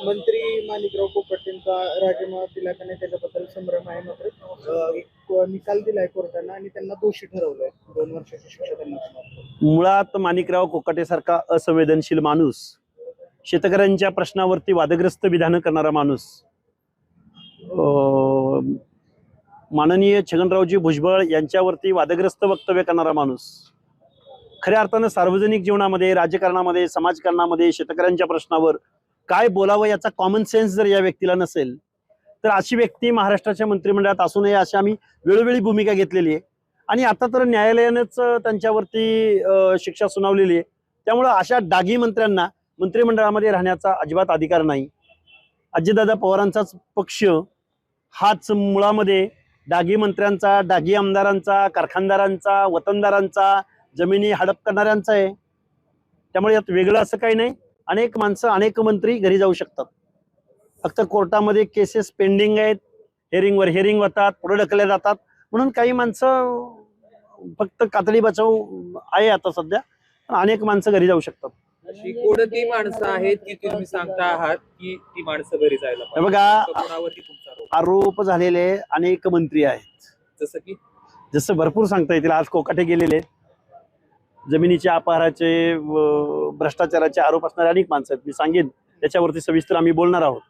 मंत्री माणिकराव कोकाटेंचा राजीनामा दिला का नाही त्याच्याबद्दल संभ्रम आहे. मात्र एक निकाल दिलाय कोर्टानं आणि त्यांना दोषी ठरवलंय. 2 वर्षाची शिक्षा त्यांना होणार. मुळात माणिकराव कोकाटेसारखा असंवेदनशील माणूस, शेतकऱ्यांच्या प्रश्नावरती वादग्रस्त विधानं करणारा माणूस, माननीय छगनरावजी भुजबळ यांच्यावरती वादग्रस्त वक्तव्य करणारा माणूस, खऱ्या अर्थानं सार्वजनिक जीवनामध्ये, राजकारणामध्ये, समाजकारणामध्ये शेतकऱ्यांच्या प्रश्नावर काय बोलावं याचा कॉमन सेन्स जर या व्यक्तीला नसेल तर अशी व्यक्ती महाराष्ट्राच्या मंत्रिमंडळात असू नये अशी आम्ही वेळोवेळी भूमिका घेतलेली आहे. आणि आता तर न्यायालयानंच त्यांच्यावरती शिक्षा सुनावलेली आहे. त्यामुळं अशा डागी मंत्र्यांना मंत्रिमंडळामध्ये राहण्याचा अजिबात अधिकार नाही. अजितदादा पवारांचाच पक्ष हाच मुळामध्ये डागी मंत्र्यांचा, डागी आमदारांचा, कारखानदारांचा, वतनदारांचा, जमिनी हडप करणाऱ्यांचा आहे. त्यामुळे यात वेगळं असं काही नाही. अनेक माणसं, अनेक मंत्री घरी जाऊ शकतात. फक्त कोर्टामध्ये केसेस पेंडिंग आहेत, हेअरिंगवर हेअरिंग होतात, पुढे ढकलल्या जातात, म्हणून काही माणसं फक्त कातडी बचाव आहे आता सध्या. अनेक माणसं घरी जाऊ शकतात. अशी कोणती माणसं आहेत की तुम्ही सांगता आहात की ती माणसं घरी जायला पाहिजे? बघा, कोणावरती तुमचा आरोप झालेले अनेक मंत्री आहेत. जसं भरपूर सांगता येतील. आज कोकाटे गेलेले, जमिनीच्या अपहाराचे, भ्रष्टाचाराचे आरोप असणारे अनेक माणसं आहेत. मी सांगेन त्याच्यावरती सविस्तर आम्ही बोलणार आहोत.